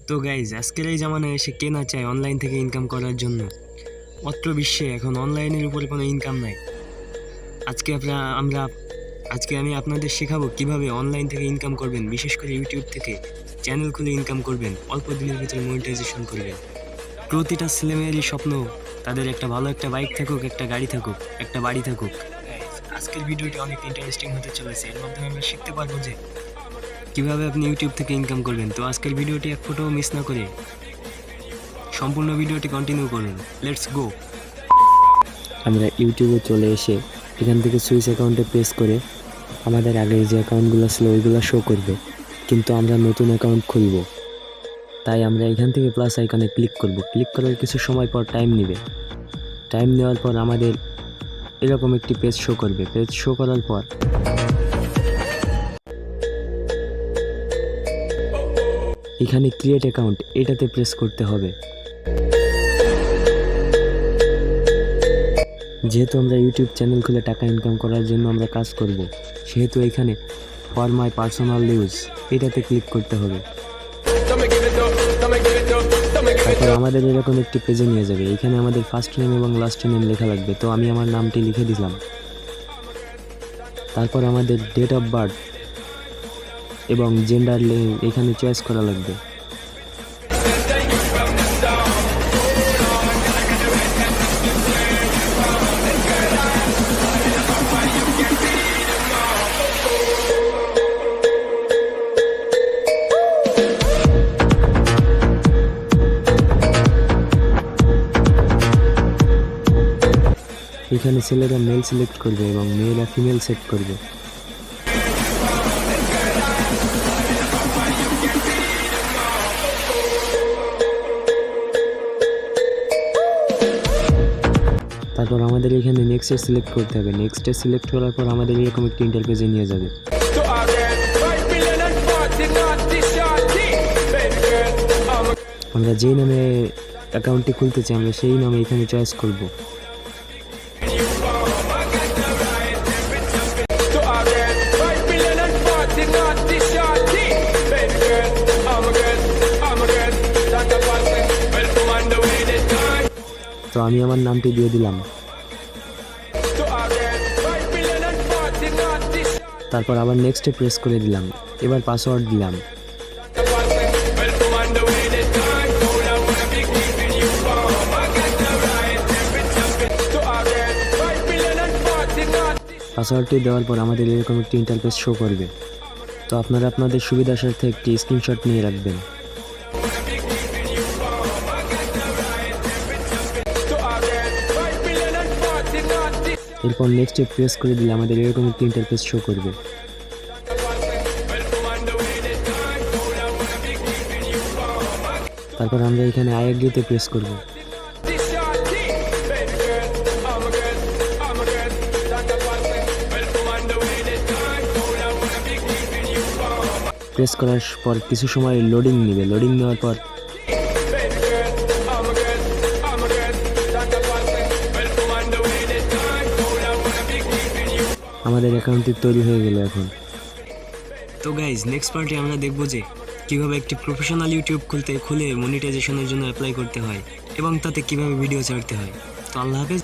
তো গাইজ, আজকের এই জামানায় এসে কে না চায় অনলাইন থেকে ইনকাম করার জন্য। অত্র বিশ্বে এখন অনলাইনের উপরে কোনো ইনকাম নাই। আজকে আমি আপনাদের শেখাবো কিভাবে অনলাইন থেকে ইনকাম করবেন, বিশেষ করে ইউটিউব থেকে চ্যানেল খুলে ইনকাম করবেন, অল্প দিনের ভিতরে মনিটাইজেশন করবেন। প্রতিটা ছেলেমেয়েরই স্বপ্ন তাদের একটা ভালো একটা বাইক থাকুক, একটা গাড়ি থাকুক, একটা বাড়ি থাকুক। আজকের ভিডিওটি অনেক ইন্টারেস্টিং হতে চলেছে। এর মাধ্যমে আমরা শিখতে পারবো যে কিভাবে আপনি ইউটিউব থেকে ইনকাম করবেন। তো আজকের ভিডিওটি এক ফোটাও মিস না করে সম্পূর্ণ ভিডিওটি কন্টিনিউ করুন। Let's go. আমরা ইউটিউবে চলে এসে এখান থেকে সুইচ অ্যাকাউন্টে প্রেস করে আমাদের আগে যে অ্যাকাউন্টগুলো ছিল ওইগুলো শো করবে, কিন্তু আমরা নতুন অ্যাকাউন্ট খুলব। তাই আমরা এখান থেকে প্লাস আইকনে ক্লিক করব। ক্লিক করার কিছু সময় পর টাইম নেবে। টাইম নেওয়ার পর আমাদের এরকম একটি পেজ শো করবে। পেজ শো করার পর এখানে ক্রিয়েট অ্যাকাউন্ট এটাতে প্রেস করতে হবে। যেহেতু আমরা ইউটিউব চ্যানেল খুলে টাকা ইনকাম করার জন্য আমরা কাজ করব, সেহেতু এখানে ফর মাই পার্সোনাল ইউজ এটাতে ক্লিক করতে হবে। তারপর আমাদের এরকম একটি পেজে নিয়ে যাবে। এখানে আমাদের ফার্স্ট নেম এবং লাস্ট নেম লেখা লাগবে, তো আমি আমার নামটি লিখে দিলাম। তারপর আমাদের ডেট অফ বার্থ এবং জেন্ডার এখানে চয়েস করা লাগবে। এখানে ছেলেরা মেল সিলেক্ট করবে এবং মেয়েরা ফিমেল সেট করবে। তারপর আমাদের এখানে নেক্সটে সিলেক্ট করতে হবে। নেক্সটে সিলেক্ট করার পর আমাদের এরকম একটি ইন্টারফেসে নিয়ে যাবে। আমরা যেই নামে অ্যাকাউন্টটি খুলতে চাই আমরা সেই নামে এখানে চয়েস করব। তো আমি আমার নামটি দিয়ে দিলাম। তারপর আবার নেক্সটে প্রেস করে দিলাম। এবার পাসওয়ার্ড দিলাম। পাসওয়ার্ডটি দেওয়ার পর আমাদের এরকম একটি ইন্টারফেস শো করবে। তো আপনারা আপনাদের সুবিধার সাথে একটি স্ক্রিনশট নিয়ে রাখবেন। এরপর নেক্সটে প্রেস করে দিলে আমাদের এরকম একটি ইন্টারফেস শো করবে। তারপর আমরা এখানে আই এগ্রিতে প্রেস করব। প্রেস করার পর কিছু সময় লোডিং নেবে। লোডিং নেওয়ার পর আমাদের অ্যাকাউন্টটি তৈরি হয়ে গেল এখন। তো গাইজ, নেক্সট পার্টে আমরা দেখব যে কিভাবে একটি প্রফেশনাল ইউটিউব খুলে মনিটাইজেশনের জন্য অ্যাপ্লাই করতে হয় এবং তাতে কিভাবে ভিডিও ছাড়তে হয়। তো আল্লাহ হাফেজ।